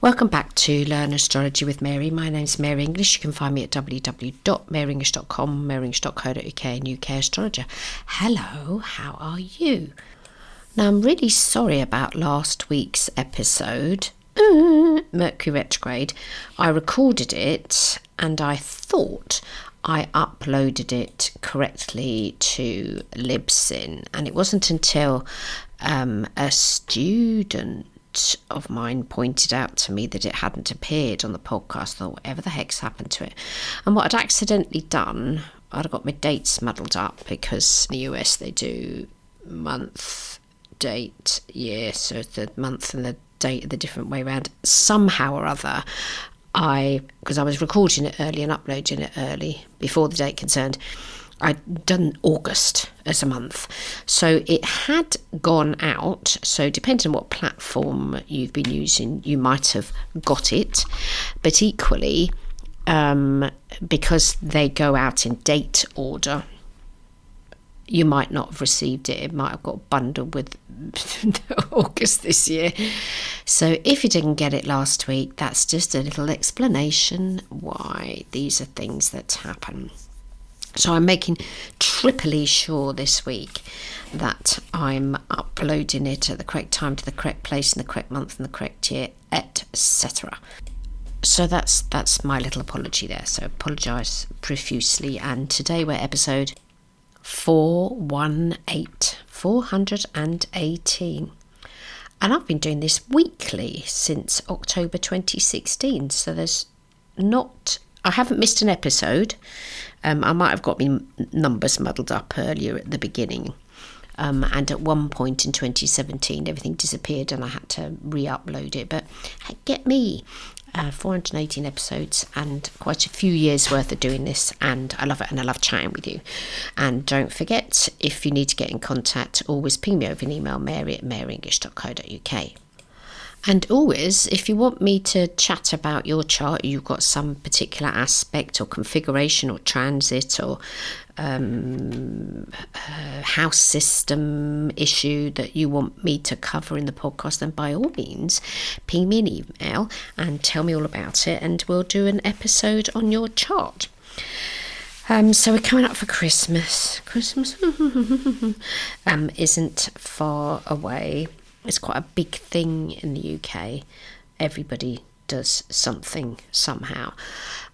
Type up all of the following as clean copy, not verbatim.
Welcome back to Learn Astrology with Mary. My name's Mary English. You can find me at www.maryenglish.com, maryenglish.co.uk and UK Astrologer. Hello, how are you? Now, I'm really sorry about last week's episode, Mercury retrograde. I recorded it and I thought I uploaded it correctly to Libsyn, and it wasn't until a student of mine pointed out to me that it hadn't appeared on the podcast. I thought, whatever the heck's happened to it? And what I'd accidentally done, I'd got my dates muddled up, because in the US they do month, date, year, so the month and the date are the different way around. Somehow or other, because I was recording it early and uploading it early before the date concerned, I'd done August as a month. So it had gone out. So depending on what platform you've been using, you might have got it. But equally, because they go out in date order, you might not have received it. It might have got bundled with August this year. So if you didn't get it last week, that's just a little explanation why these are things that happen. So I'm making triply sure this week that I'm uploading it at the correct time, to the correct place, in the correct month, and the correct year, etc. So that's my little apology there. So apologise profusely. And today we're episode 418. And I've been doing this weekly since October 2016. So I haven't missed an episode. I might have got my numbers muddled up earlier at the beginning. And at one point in 2017, everything disappeared and I had to re-upload it. But get me, 418 episodes and quite a few years worth of doing this. And I love it, and I love chatting with you. And don't forget, if you need to get in contact, always ping me over an email, mary@maryenglish.co.uk. And always, if you want me to chat about your chart, you've got some particular aspect or configuration or transit or house system issue that you want me to cover in the podcast, then by all means, ping me an email and tell me all about it, and we'll do an episode on your chart. So we're coming up for Christmas. Christmas isn't far away. It's quite a big thing in the UK. Everybody does something somehow.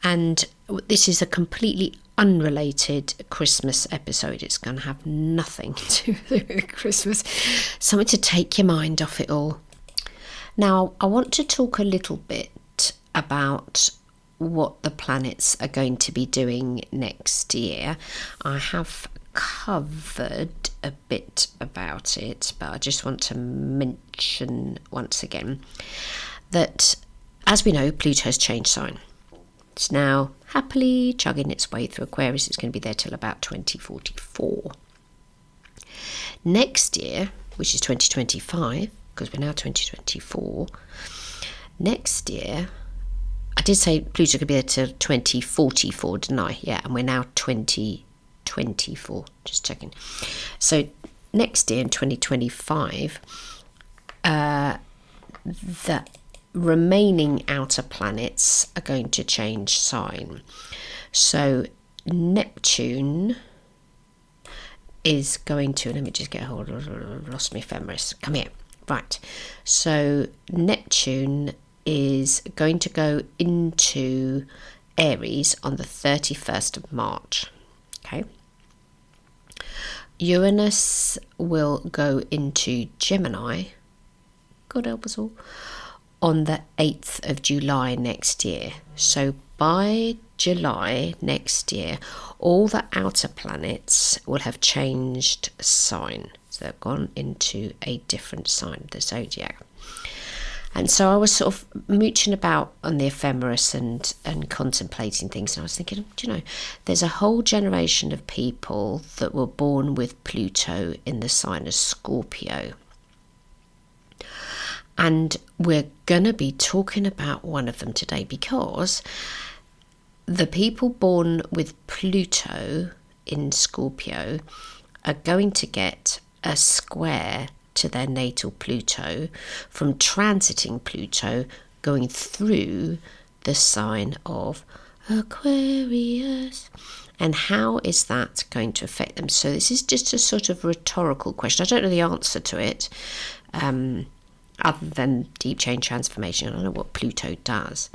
And this is a completely unrelated Christmas episode. It's going to have nothing to do with Christmas. Something to take your mind off it all. Now, I want to talk a little bit about what the planets are going to be doing next year. I have covered a bit about it, but I just want to mention once again that, as we know, Pluto has changed sign. It's now happily chugging its way through Aquarius. It's going to be there till about 2044. Next year, which is 2025, because we're now 2024, next year, I did say Pluto could be there till 2044, didn't I? Yeah, and we're now 2024, just checking. So next year in 2025, the remaining outer planets are going to change sign. So Neptune is going to, let me just get hold of, lost my ephemeris, come here, right. So Neptune is going to go into Aries on the 31st of March, okay. Uranus will go into Gemini, God help us all, on the 8th of July next year. So by July next year, all the outer planets will have changed sign. So they've gone into a different sign of the zodiac. And so I was sort of mooching about on the ephemeris and contemplating things, and I was thinking, do you know, there's a whole generation of people that were born with Pluto in the sign of Scorpio. And we're going to be talking about one of them today, because the people born with Pluto in Scorpio are going to get a square to their natal Pluto from transiting Pluto going through the sign of Aquarius. And how is that going to affect them? So this is just a sort of rhetorical question. I don't know the answer to it, other than deep change transformation. I don't know what Pluto does.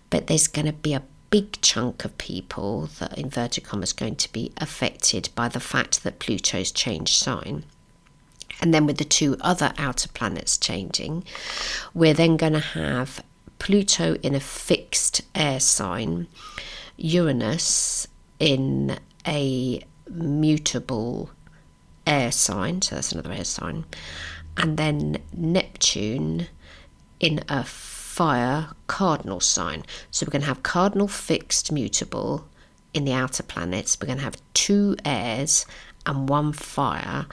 But there's going to be a big chunk of people that, inverted commas, going to be affected by the fact that Pluto's changed sign. And then with the two other outer planets changing, we're then going to have Pluto in a fixed air sign, Uranus in a mutable air sign, so that's another air sign, and then Neptune in a fire cardinal sign. So we're going to have cardinal, fixed, mutable in the outer planets. We're going to have 2 airs and 1 fire,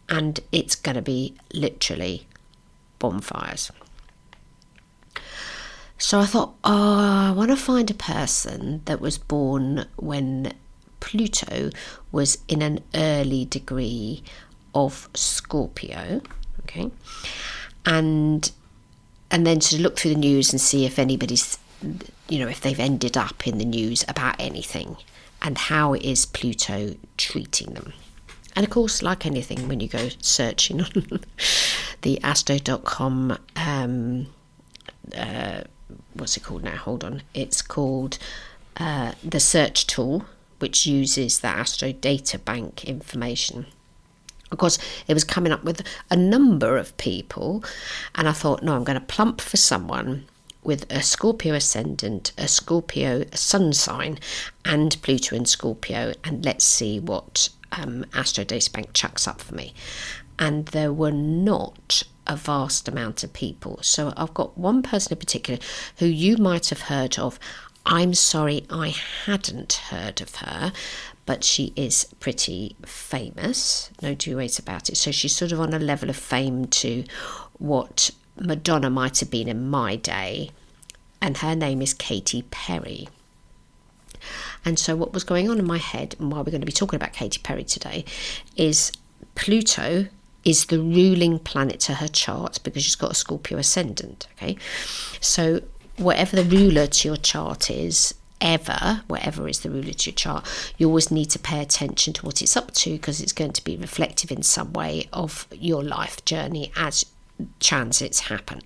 and it's going to be literally bonfires. So I thought, I want to find a person that was born when Pluto was in an early degree of Scorpio, okay, and then to look through the news and see if anybody's, if they've ended up in the news about anything, and how is Pluto treating them. And of course, like anything, when you go searching on the astro.com, what's it called now? Hold on. It's called the search tool, which uses the Astro Data Bank information. Of course, it was coming up with a number of people, and I thought, no, I'm going to plump for someone with a Scorpio ascendant, a Scorpio sun sign, and Pluto in Scorpio, and let's see what Astro Data Bank chucks up for me. And there were not a vast amount of people. So I've got one person in particular who you might have heard of. I'm sorry, I hadn't heard of her, but she is pretty famous. No two ways about it. So she's sort of on a level of fame to what Madonna might have been in my day. And her name is Katy Perry. And so what was going on in my head, and why we're going to be talking about Katy Perry today, is Pluto is the ruling planet to her chart because she's got a Scorpio ascendant, okay? So whatever the ruler to your chart is, whatever is the ruler to your chart, you always need to pay attention to what it's up to, because it's going to be reflective in some way of your life journey as transits happen.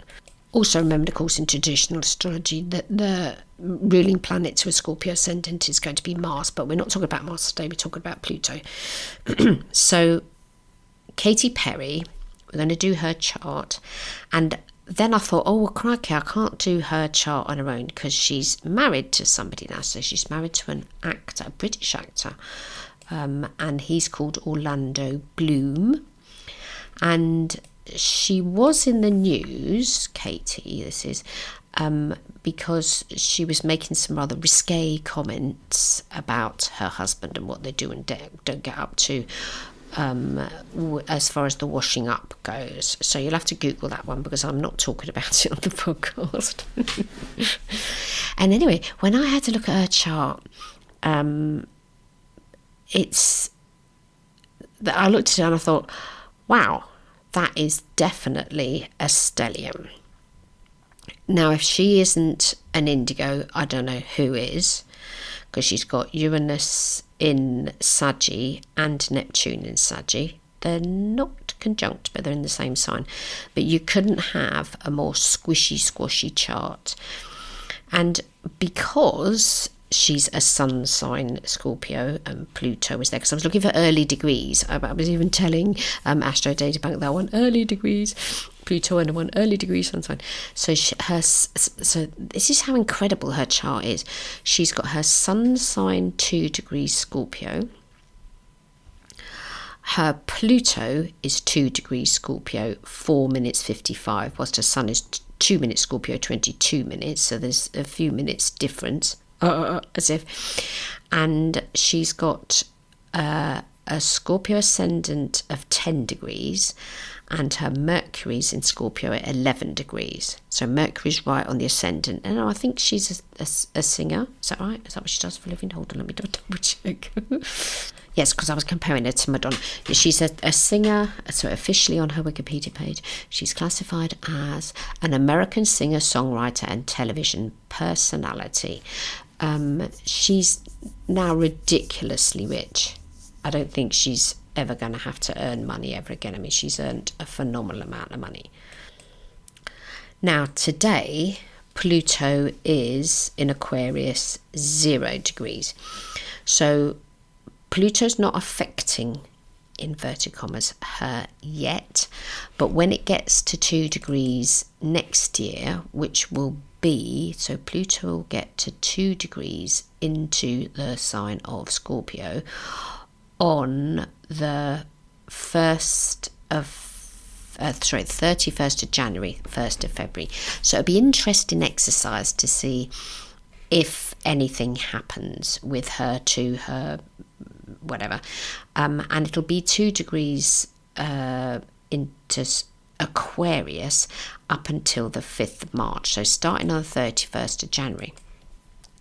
Also remember, of course, in traditional astrology that the ruling planet to a Scorpio ascendant is going to be Mars, but we're not talking about Mars today, we're talking about Pluto. So Katy Perry, we're going to do her chart, and then I thought, oh, well, crikey, I can't do her chart on her own because she's married to somebody now. So she's married to an actor, a British actor, and he's called Orlando Bloom. And she was in the news, Katy, this is, because she was making some rather risque comments about her husband and what they do and don't get up to, as far as the washing up goes. So you'll have to Google that one because I'm not talking about it on the podcast. And anyway, when I had to look at her chart, I looked at it and I thought, wow, that is definitely a stellium. Now, if she isn't an indigo, I don't know who is, because she's got Uranus in Saggy and Neptune in Saggy. They're not conjunct, but they're in the same sign. But you couldn't have a more squishy chart. And because she's a sun sign, Scorpio, and Pluto is there, because I was looking for early degrees. I was even telling Astro Data Bank that I want early degrees, Pluto, and I want early degrees sun sign. So so this is how incredible her chart is. She's got her sun sign 2 degrees Scorpio. Her Pluto is 2 degrees Scorpio, 4 minutes 55, whilst her sun is 2 minutes Scorpio, 22 minutes. So there's a few minutes difference. As if. And she's got a Scorpio ascendant of 10 degrees, and her Mercury's in Scorpio at 11 degrees. So Mercury's right on the ascendant. And I think she's a singer. Is that right? Is that what she does for a living? Hold on, let me double check. Yes, because I was comparing her to Madonna. She's a singer, so officially on her Wikipedia page, she's classified as an American singer, songwriter, and television personality. She's now ridiculously rich. I don't think she's ever going to have to earn money ever again. I mean, she's earned a phenomenal amount of money. Now, today, Pluto is in Aquarius 0 degrees. So Pluto's not affecting, inverted commas, her yet. But when it gets to 2 degrees next year, which will be, so Pluto will get to 2 degrees into the sign of Scorpio on the 31st of January, 1st of February. So it'll be interesting exercise to see if anything happens with her to her whatever. And it'll be 2 degrees into Aquarius up until the 5th of March. So starting on the 31st of January.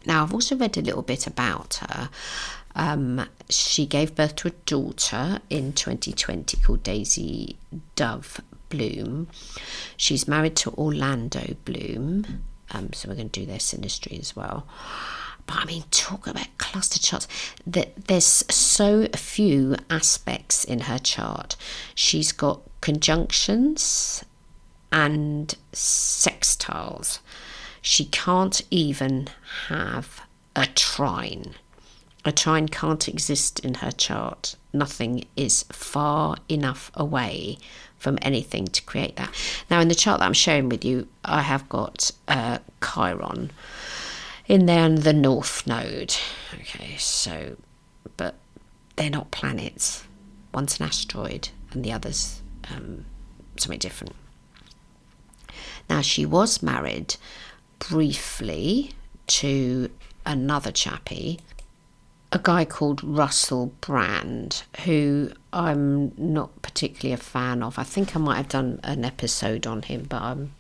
Now, I've also read a little bit about her. She gave birth to a daughter in 2020 called Daisy Dove Bloom. She's married to Orlando Bloom, so we're going to do their synastry as well. But I mean, talk about cluster charts. There's so few aspects in her chart. She's got conjunctions and sextiles. She can't even have a trine. A trine can't exist in her chart. Nothing is far enough away from anything to create that. Now, in the chart that I'm sharing with you, I have got Chiron in there and the North Node. Okay, so, but they're not planets. One's an asteroid and the other's something different. Now, she was married briefly to another chappie, a guy called Russell Brand, who I'm not particularly a fan of. I think I might have done an episode on him, but I'm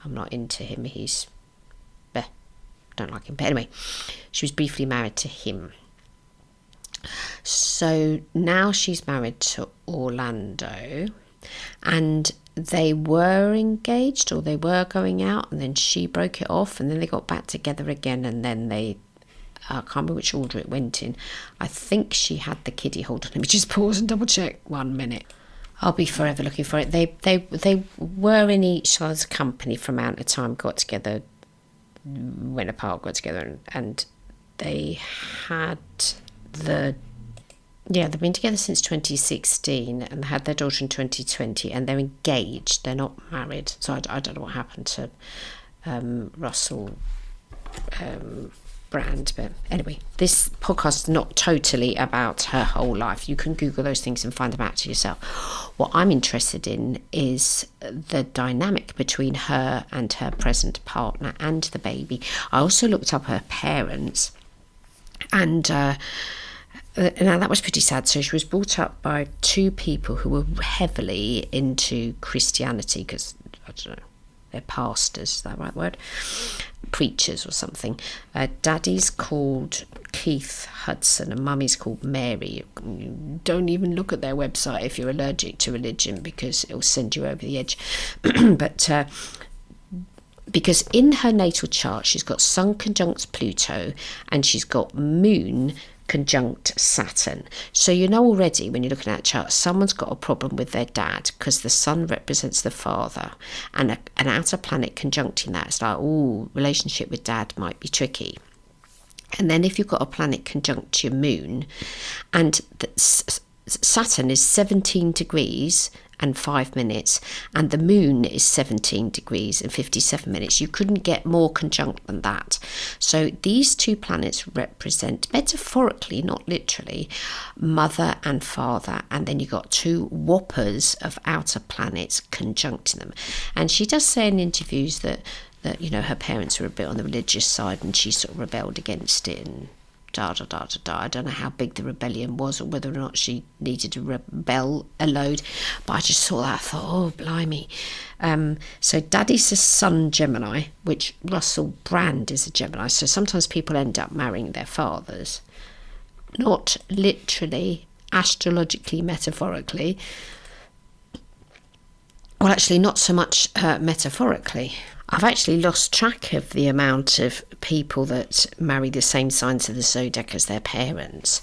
not into him. Don't like him. But anyway, she was briefly married to him. So now she's married to Orlando, and they were engaged, or they were going out, and then she broke it off, and then they got back together again, and then I can't remember which order it went in. I think she had the kiddie. Hold on, let me just pause and double check. 1 minute. I'll be forever looking for it. They were in each other's company for a amount of time, got together, went apart, got together, and they had they've been together since 2016 and had their daughter in 2020, and they're engaged. They're not married. So I don't know what happened to Russell Brand. But anyway, this podcast is not totally about her whole life. You can Google those things and find them out to yourself. What I'm interested in is the dynamic between her and her present partner and the baby. I also looked up her parents, and now that was pretty sad. So she was brought up by two people who were heavily into Christianity, because I don't know, they're pastors, is that the right word? Preachers or something. Daddy's called Keith Hudson and Mummy's called Mary. Don't even look at their website if you're allergic to religion, because it will send you over the edge. But because in her natal chart she's got Sun conjunct Pluto and she's got Moon conjunct Saturn. So you know already when you're looking at a chart, someone's got a problem with their dad, because the sun represents the father, and an outer planet conjuncting that, it's like, oh, relationship with dad might be tricky. And then if you've got a planet conjunct your moon, and Saturn is 17 degrees and 5 minutes, and the moon is 17 degrees and 57 minutes. You couldn't get more conjunct than that. So these two planets represent, metaphorically, not literally, mother and father, and then you've got two whoppers of outer planets conjuncting them. And she does say in interviews that you know, her parents were a bit on the religious side and she sort of rebelled against it and I don't know how big the rebellion was or whether or not she needed to rebel a load, but I just saw that, I thought, oh blimey. So Daddy's a Sun Gemini, which Russell Brand is a Gemini, so sometimes people end up marrying their fathers, not literally, astrologically, metaphorically. Well, actually not so much metaphorically. I've actually lost track of the amount of people that marry the same signs of the zodiac as their parents.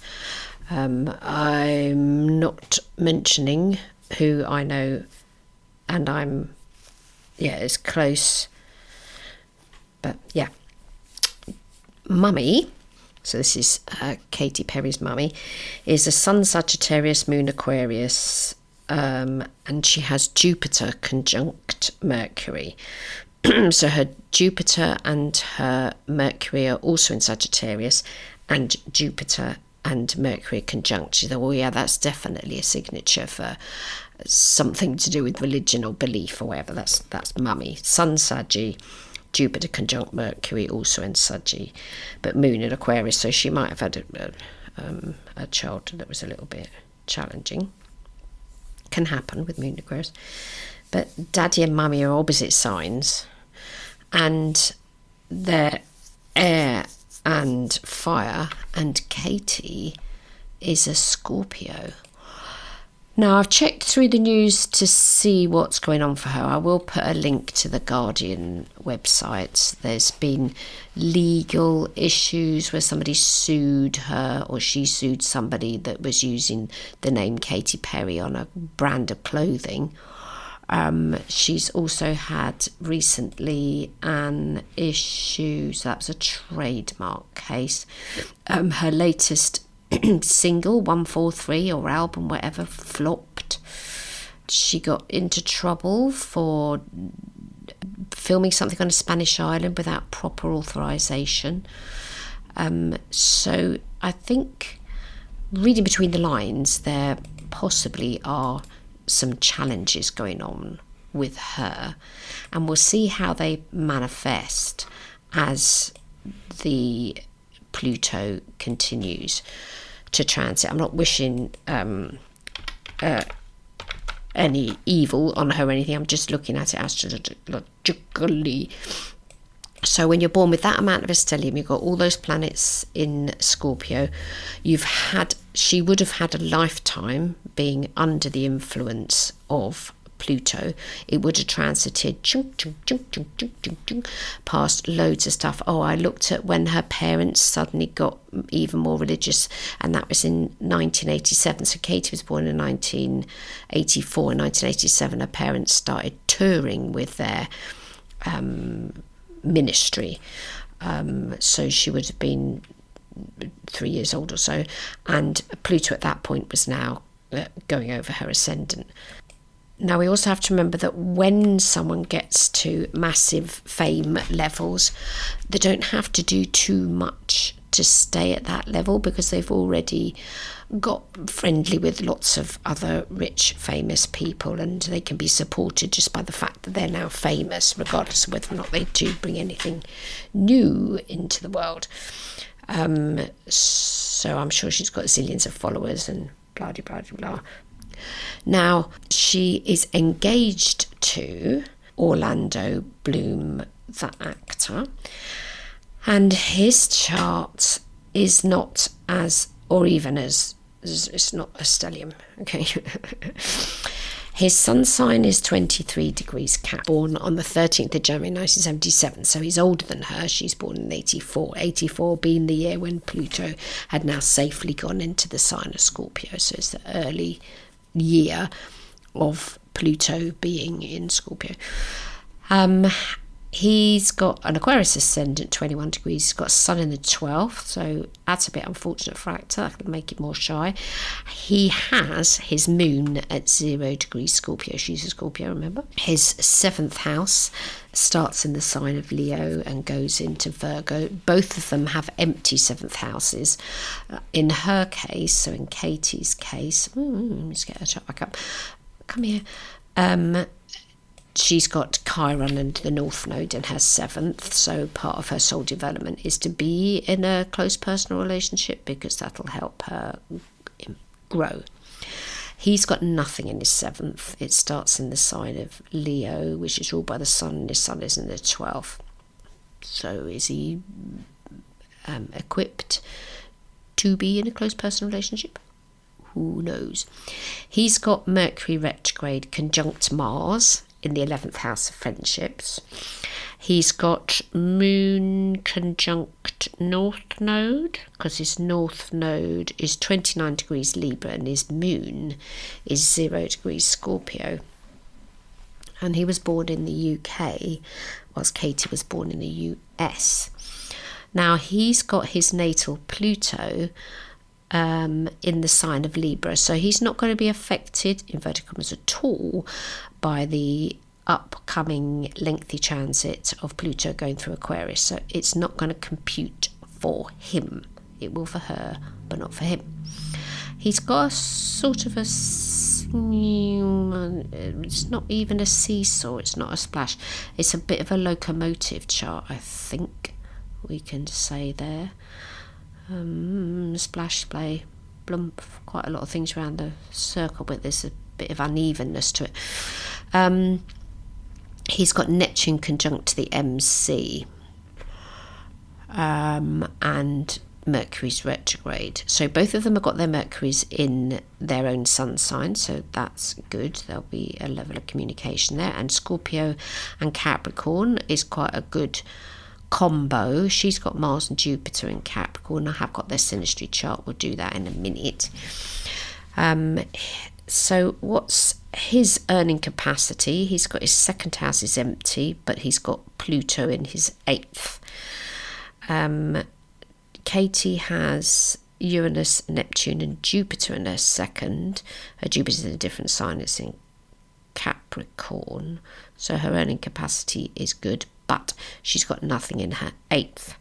I'm not mentioning who I know, and I'm, it's close. But yeah, Mummy, so this is Katy Perry's mummy, is a Sun Sagittarius, Moon Aquarius, and she has Jupiter conjunct Mercury. So her Jupiter and her Mercury are also in Sagittarius, and Jupiter and Mercury conjunct. She thought, well, yeah, that's definitely a signature for something to do with religion or belief or whatever. That's Mummy. Sun Saggy, Jupiter conjunct Mercury, also in Saggy, but Moon in Aquarius. So she might have had a child that was a little bit challenging. Can happen with Moon in Aquarius. But Daddy and Mummy are opposite signs, and they're air and fire, and Katy is a Scorpio. Now, I've checked through the news to see what's going on for her. I will put a link to the Guardian website. There's been legal issues where somebody sued her, or she sued somebody that was using the name Katy Perry on a brand of clothing. She's also had recently an issue, so that was a trademark case. Her latest single, 143, or album, whatever, flopped. She got into trouble for filming something on a Spanish island without proper authorization. So I think, reading between the lines, there possibly are some challenges going on with her, and we'll see how they manifest as the Pluto continues to transit. I'm not wishing any evil on her or anything. I'm just looking at it astrologically. So when you're born with that amount of stellium, you've got all those planets in Scorpio. She would have had a lifetime being under the influence of Pluto. It would have transited past loads of stuff. Oh, I looked at when her parents suddenly got even more religious, and that was in 1987. So Katy was born in 1984. In 1987, her parents started touring with their ministry. So she would have been 3 years old or so, and Pluto at that point was now going over her ascendant. Now, we also have to remember that when someone gets to massive fame levels, they don't have to do too much to stay at that level, because they've already got friendly with lots of other rich, famous people, and they can be supported just by the fact that they're now famous, regardless of whether or not they do bring anything new into the world. So I'm sure she's got zillions of followers and blah, blah, blah, blah. Now, she is engaged to Orlando Bloom, the actor, and his chart is not as, or even as, it's not a stellium, okay? His sun sign is 23 degrees Cap, born on the 13th of January 1977, so he's older than her. She's born in 84, 84 being the year when Pluto had now safely gone into the sign of Scorpio, so it's the early year of Pluto being in Scorpio. He's got an Aquarius ascendant, 21 degrees. He's got a sun in the 12th, so that's a bit unfortunate for actor. That could make it more shy. He has his moon at 0 degrees Scorpio. She's a Scorpio, remember? His 7th house starts in the sign of Leo and goes into Virgo. Both of them have empty 7th houses. In her case, so in Katy's case, let's get her chart back up. Come here. she's got Chiron and the North Node in her 7th, so part of her soul development is to be in a close personal relationship, because that'll help her grow. He's got nothing in his 7th. It starts in the sign of Leo, which is ruled by the Sun, and his Sun is in the 12th. So is he equipped to be in a close personal relationship? Who knows? He's got Mercury retrograde conjunct Mars in the 11th house of friendships. He's got Moon conjunct North Node, because his North Node is 29 degrees Libra and his Moon is 0 degrees Scorpio. And he was born in the UK, whilst Katy was born in the US. Now, he's got his natal Pluto in the sign of Libra, so he's not going to be affected, inverted commas, at all by the upcoming lengthy transit of Pluto going through Aquarius. So it's not going to compute for him. It will for her, but not for him. He's got a sort of it's not even a seesaw, it's not a splash, it's a bit of a locomotive chart, I think we can say there. Splash, play, blump, quite a lot of things around the circle, but there's a bit of unevenness to it. He's got Neptune conjunct the MC, and Mercury's retrograde. So both of them have got their Mercuries in their own sun sign, so that's good. There'll be a level of communication there. And Scorpio and Capricorn is quite a good combo. She's got Mars and Jupiter in Capricorn. I have got their synastry chart. We'll do that in a minute. So what's his earning capacity? He's got his 2nd house is empty, but he's got Pluto in his 8th. Katy has Uranus, Neptune and Jupiter in her 2nd. Her Jupiter's in a different sign, it's in Capricorn, so her earning capacity is good, but she's got nothing in her 8th,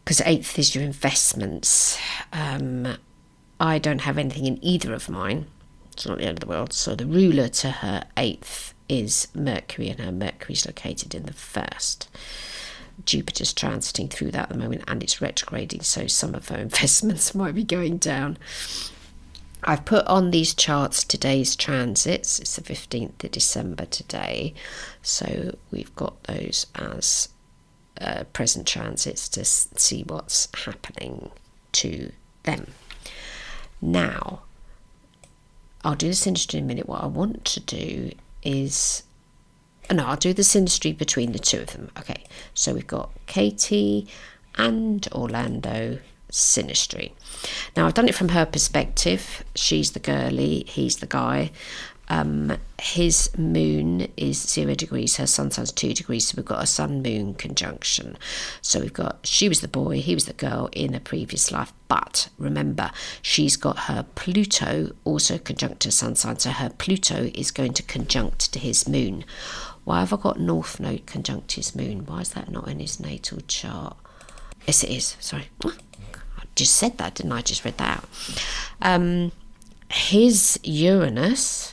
because 8th is your investments. I don't have anything in either of mine. It's not the end of the world. So the ruler to her 8th is Mercury, and her Mercury's located in the 1st. Jupiter's transiting through that at the moment, and it's retrograding, so some of her investments might be going down. I've put on these charts today's transits. It's the 15th of December today, so we've got those as present transits to see what's happening to them. Now, I'll do the synastry in a minute. What I want to do is... No, I'll do the synastry between the two of them. Okay, so we've got Katy and Orlando synastry. Now, I've done it from her perspective. She's the girly, he's the guy. His moon is 0 degrees, her sun sign's 2 degrees, so we've got a sun-moon conjunction. So we've got, she was the boy, he was the girl in a previous life, but remember, she's got her Pluto also conjunct her sun sign, so her Pluto is going to conjunct to his moon. Why have I got North Node conjunct his moon? Why is that not in his natal chart? Yes, it is, sorry. I just said that, didn't I? I just read that out. His Uranus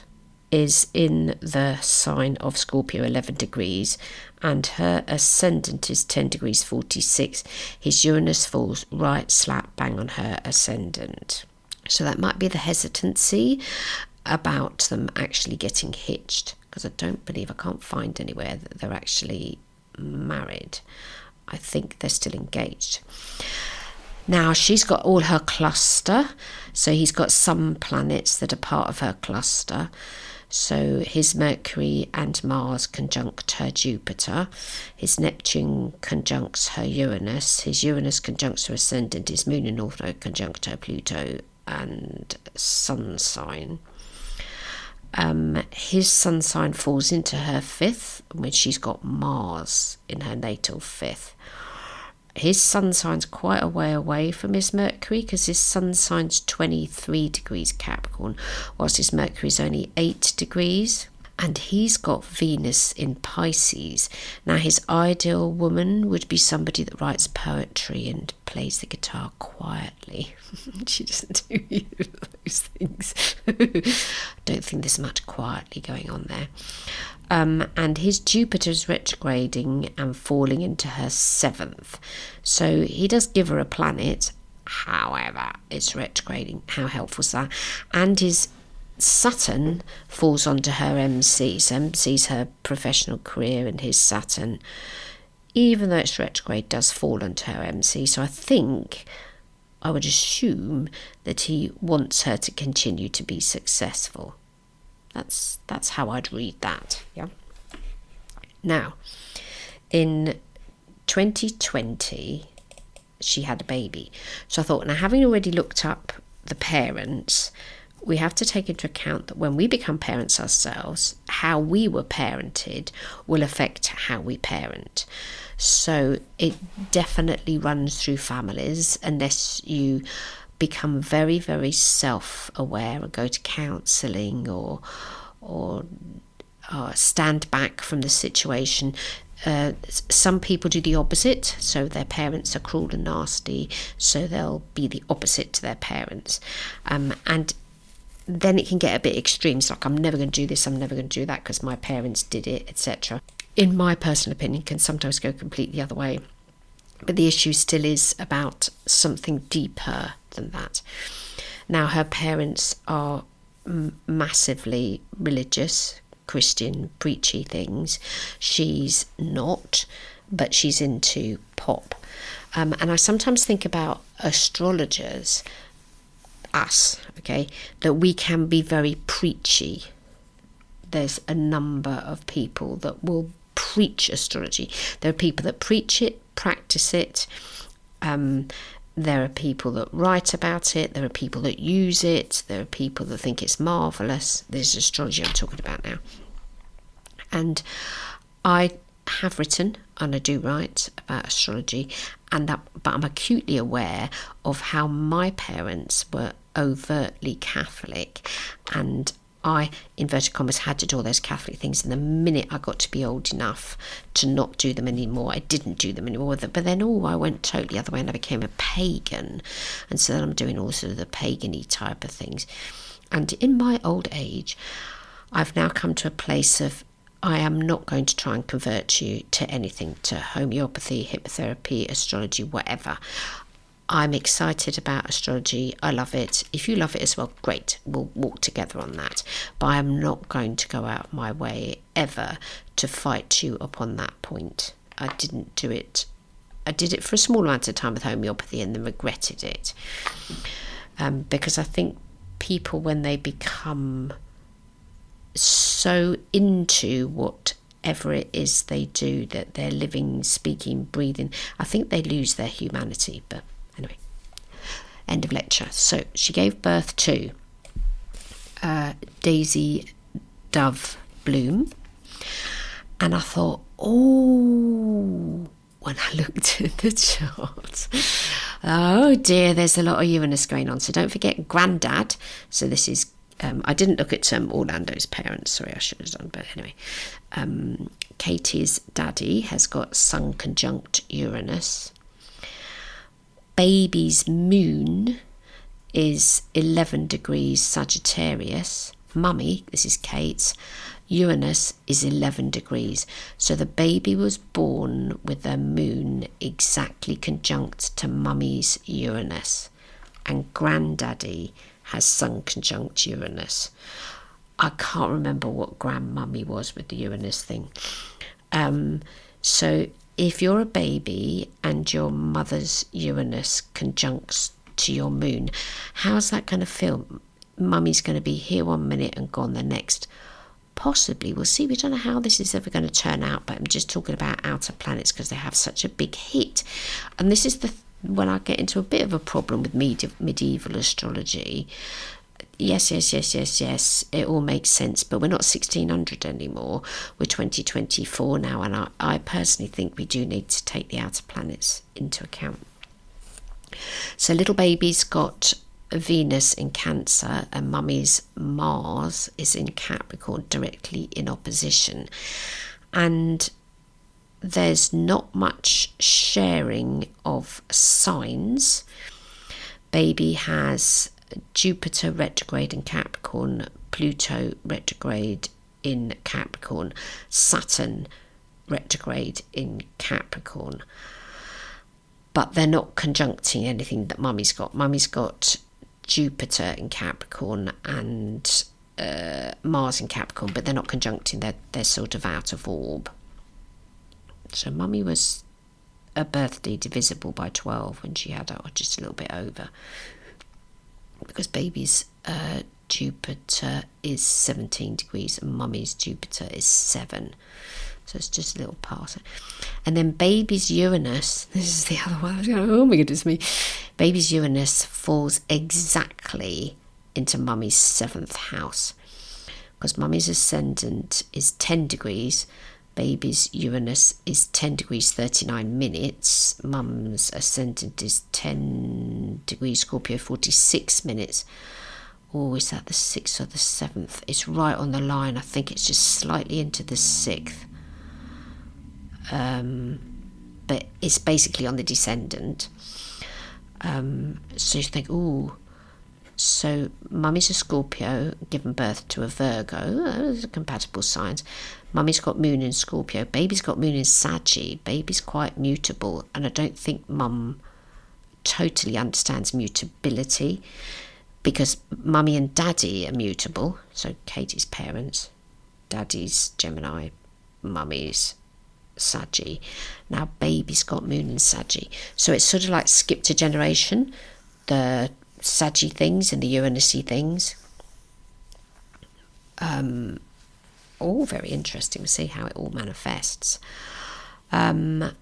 is in the sign of Scorpio, 11 degrees, and her ascendant is 10 degrees 46. His Uranus falls right slap bang on her ascendant. So that might be the hesitancy about them actually getting hitched, because I don't believe, I can't find anywhere that they're actually married. I think they're still engaged. Now, she's got all her cluster, so he's got some planets that are part of her cluster. So his Mercury and Mars conjunct her Jupiter. His Neptune conjuncts her Uranus. His Uranus conjuncts her ascendant. His Moon and North Node conjunct her Pluto and Sun sign. His Sun sign falls into her 5th, when she's got Mars in her natal 5th. His sun sign's quite a way away from his Mercury, because his sun sign's 23 degrees Capricorn, whilst his Mercury's only 8 degrees. And he's got Venus in Pisces. Now, his ideal woman would be somebody that writes poetry and plays the guitar quietly. She doesn't do either of those things. I don't think there's much quietly going on there. and his Jupiter's retrograding and falling into her 7th. So he does give her a planet, however, it's retrograding. How helpful is that? And his Saturn falls onto her MC. So MC's her professional career, and his Saturn, even though it's retrograde, does fall onto her MC. So I would assume that he wants her to continue to be successful. That's how I'd read that. Yeah. Now, in 2020, she had a baby. So I thought, now having already looked up the parents, we have to take into account that when we become parents ourselves, how we were parented will affect how we parent. So it definitely runs through families unless you become very, very self-aware or go to counselling or stand back from the situation. Some people do the opposite, so their parents are cruel and nasty, so they'll be the opposite to their parents. And then it can get a bit extreme. It's like, I'm never going to do this, I'm never going to do that because my parents did it, etc. In my personal opinion, can sometimes go completely the other way. But the issue still is about something deeper than that. Now, her parents are massively religious, Christian, preachy things. She's not, but she's into pop. And I sometimes think about astrologers, us, okay, that we can be very preachy. There's a number of people that will preach astrology. There are people that preach it, practice it. There are people that write about it. There are people that use it. There are people that think it's marvellous. This is astrology I'm talking about now. And I have written, and I do write about astrology, but I'm acutely aware of how my parents were overtly Catholic, and I, inverted commas, had to do all those Catholic things, and the minute I got to be old enough to not do them anymore, I didn't do them anymore. But then I went totally the other way and I became a pagan, and so then I'm doing all sort of the pagan-y type of things. And in my old age, I've now come to a place of, I am not going to try and convert you to anything, to homeopathy, hypnotherapy, astrology, whatever. I'm excited about astrology. I love it. If you love it as well, great. We'll walk together on that. But I am not going to go out of my way ever to fight you upon that point. I didn't do it. I did it for a small amount of time with homeopathy and then regretted it. Because I think people, when they become so into whatever it is they do, that they're living, speaking, breathing, I think they lose their humanity. But anyway, end of lecture. So she gave birth to Daisy Dove Bloom, and I thought, when I looked at the chart, oh dear, there's a lot of Uranus going on. So don't forget Grandad. So this is I didn't look at Orlando's parents, sorry, I should have done, but anyway. Katy's daddy has got Sun conjunct Uranus. Baby's moon is 11 degrees Sagittarius. Mummy, this is Kate's, Uranus is 11 degrees. So the baby was born with their moon exactly conjunct to Mummy's Uranus. And Granddaddy has Sun conjunct Uranus. I can't remember what grandmummy was with the Uranus thing. So if you're a baby and your mother's Uranus conjuncts to your moon, how's that going to feel? Mummy's going to be here one minute and gone the next. Possibly. We'll see. We don't know how this is ever going to turn out, but I'm just talking about outer planets because they have such a big hit. And this is when I get into a bit of a problem with medieval astrology. Yes, it all makes sense, but we're not 1600 anymore. We're 2024 now, and I personally think we do need to take the outer planets into account. So little baby's got Venus in Cancer, and Mummy's Mars is in Capricorn, directly in opposition. And there's not much sharing of signs. Baby has Jupiter retrograde in Capricorn, Pluto retrograde in Capricorn, Saturn retrograde in Capricorn, but they're not conjuncting anything that Mummy's got. Mummy's got Jupiter in Capricorn and Mars in Capricorn, but they're not conjuncting. They're sort of out of orb. So Mummy was a birthday divisible by 12 when she had just a little bit over, because baby's Jupiter is 17 degrees and Mummy's Jupiter is 7. So it's just a little part. And then baby's Uranus, this is the other one. Oh my goodness me. Baby's Uranus falls exactly into Mummy's 7th house, because Mummy's ascendant is 10 degrees. Baby's Uranus is 10 degrees 39 minutes. Mum's ascendant is 10 degrees Scorpio 46 minutes. Oh, is that the 6th or the 7th? It's right on the line. I think it's just slightly into the 6th. But it's basically on the descendant. So you think, ooh, so Mummy's a Scorpio, given birth to a Virgo. Those are compatible signs. Mummy's got Moon in Scorpio. Baby's got Moon in Saggy. Baby's quite mutable, and I don't think Mum totally understands mutability, because Mummy and Daddy are mutable. So Katy's parents, Daddy's Gemini, Mummy's Saggy. Now Baby's got Moon in Saggy, so it's sort of like skipped a generation, the Saggy things and the Uranus-y things. All very interesting. We'll see how it all manifests. And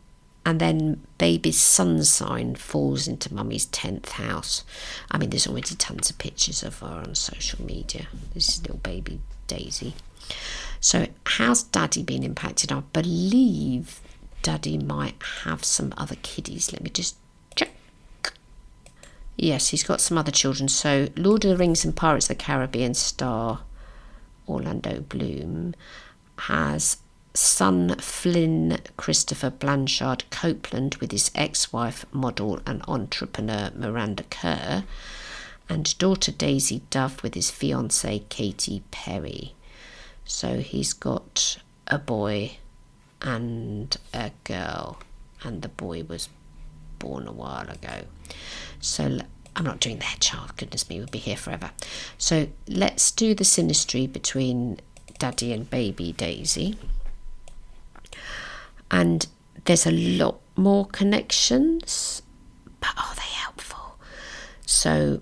then Baby's sun sign falls into Mummy's 10th house. I mean, there's already tons of pictures of her on social media. This is little baby Daisy. So how's Daddy been impacted? I believe Daddy might have some other kiddies. Let me just check. Yes, he's got some other children. So Lord of the Rings and Pirates of the Caribbean star Orlando Bloom has son Flynn Christopher Blanchard Copeland with his ex-wife, model and entrepreneur Miranda Kerr, and daughter Daisy Duff with his fiancée Katy Perry. So he's got a boy and a girl, and the boy was born a while ago. So I'm not doing their child, goodness me, we'll be here forever. So let's do the synastry between Daddy and baby Daisy. And there's a lot more connections, but are they helpful? So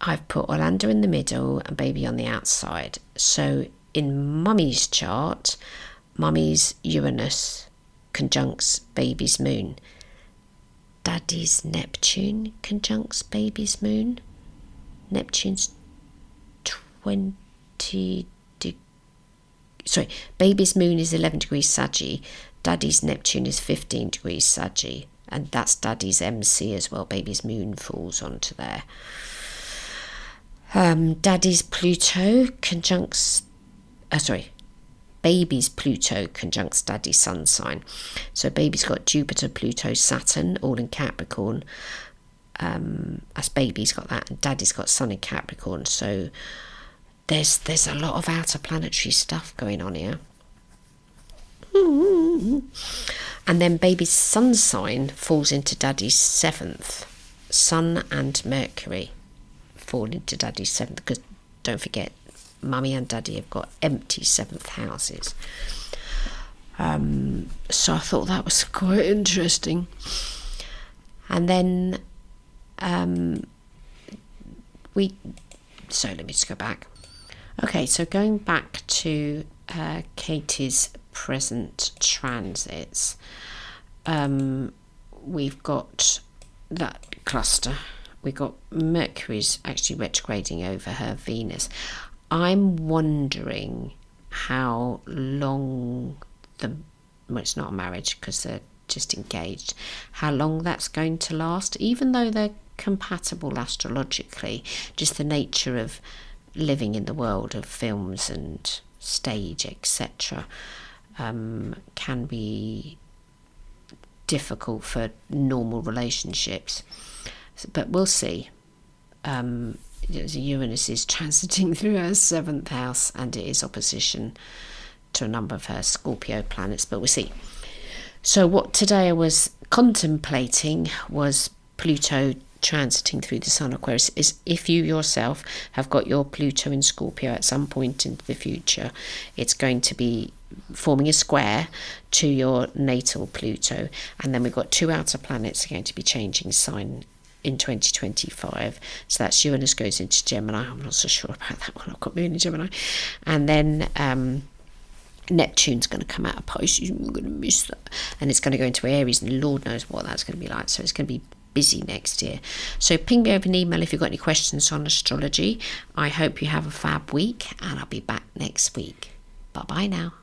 I've put Orlando in the middle and baby on the outside. So in Mummy's chart, Mummy's Uranus conjuncts baby's moon. Daddy's Neptune conjuncts baby's moon. Neptune's 20 baby's moon is 11 degrees Saggy. Daddy's Neptune is 15 degrees Saggy, and that's Daddy's MC as well. Baby's moon falls onto there. Daddy's Pluto conjuncts baby's Pluto conjuncts Daddy's sun sign. So baby's got Jupiter, Pluto, Saturn all in Capricorn. As baby's got that, and Daddy's got Sun in Capricorn. So there's a lot of outer planetary stuff going on here. And then baby's sun sign falls into Daddy's 7th. Sun and Mercury fall into Daddy's 7th, because don't forget, Mummy and Daddy have got empty 7th houses. So I thought that was quite interesting. And then let me just go back. Okay, so going back to Katy's present transits, we've got that cluster. We've got Mercury's actually retrograding over her Venus. I'm wondering how long it's not a marriage because they're just engaged, how long that's going to last, even though they're compatible astrologically. Just the nature of living in the world of films and stage, etc., can be difficult for normal relationships. But we'll see. Uranus is transiting through her 7th house, and it is opposition to a number of her Scorpio planets, but we'll see. So what today I was contemplating was Pluto transiting through the Sun Aquarius. Is if you yourself have got your Pluto in Scorpio at some point into the future, it's going to be forming a square to your natal Pluto, and then we've got 2 outer planets are going to be changing sign in 2025. So that's Uranus goes into Gemini. I'm not so sure about that one. I've got Moon in Gemini, and then Neptune's going to come out of Pisces. We're going to miss that, and it's going to go into Aries, and Lord knows what that's going to be like. So it's going to be busy next year. So ping me over an email if you've got any questions on astrology. I hope you have a fab week, and I'll be back next week. Bye bye now.